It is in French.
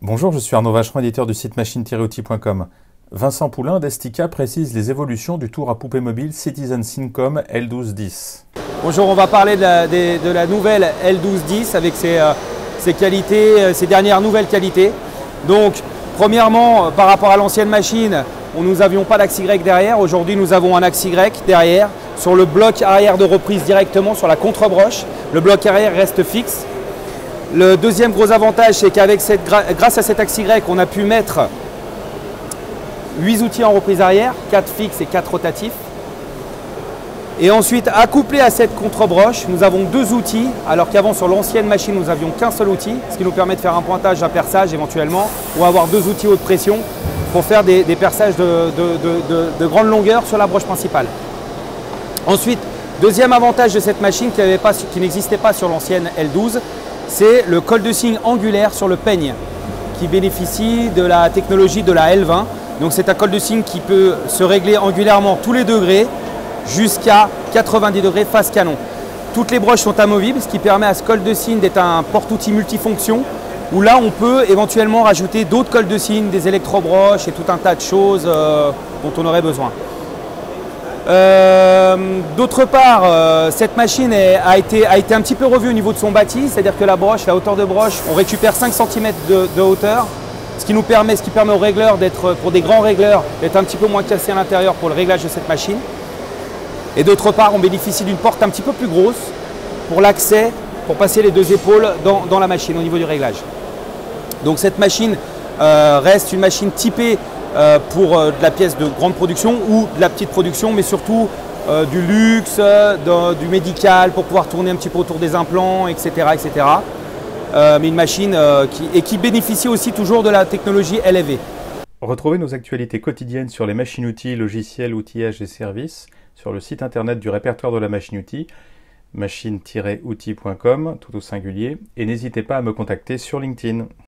Bonjour, je suis Arnaud Vacheron, éditeur du site machine-outil.com. Vincent Poulain d'Estica précise les évolutions du tour à poupée mobile Citizen Syncom L1210. Bonjour, on va parler de la nouvelle L1210 avec ses qualités, ses dernières nouvelles qualités. Donc, premièrement, par rapport à l'ancienne machine, nous n'avions pas d'axe Y derrière. Aujourd'hui, nous avons un axe Y derrière sur le bloc arrière de reprise directement sur la contre-broche. Le bloc arrière reste fixe. Le deuxième gros avantage, c'est grâce à cet axe Y, on a pu mettre 8 outils en reprise arrière, 4 fixes et 4 rotatifs. Et ensuite, accouplé à cette contre-broche, nous avons 2 outils, alors qu'avant sur l'ancienne machine, nous n'avions qu'un seul outil, ce qui nous permet de faire un pointage, un perçage éventuellement, ou avoir 2 outils haute pression pour faire des perçages de grande longueur sur la broche principale. Ensuite, deuxième avantage de cette machine qui n'existait pas sur l'ancienne L12, c'est le col de cygne angulaire sur le peigne qui bénéficie de la technologie de la L20. Donc c'est un col de cygne qui peut se régler angulairement tous les degrés jusqu'à 90 degrés face canon. Toutes les broches sont amovibles, ce qui permet à ce col de cygne d'être un porte-outil multifonction où là on peut éventuellement rajouter d'autres cols de cygne, des électrobroches et tout un tas de choses dont on aurait besoin. D'autre part, cette machine a été un petit peu revue au niveau de son bâti, c'est-à-dire que la hauteur de broche, on récupère 5 cm de hauteur, ce qui permet aux régleurs pour des grands régleurs, d'être un petit peu moins cassé à l'intérieur pour le réglage de cette machine. Et d'autre part, on bénéficie d'une porte un petit peu plus grosse pour l'accès, pour passer les 2 épaules dans la machine au niveau du réglage. Donc cette machine reste une machine typée pour de la pièce de grande production ou de la petite production, mais surtout du luxe, du médical, pour pouvoir tourner un petit peu autour des implants, etc. etc. Mais une machine qui bénéficie aussi toujours de la technologie LEV. Retrouvez nos actualités quotidiennes sur les machines-outils, logiciels, outillages et services sur le site internet du répertoire de la machine-outil, machine-outil.com, tout au singulier, et n'hésitez pas à me contacter sur LinkedIn.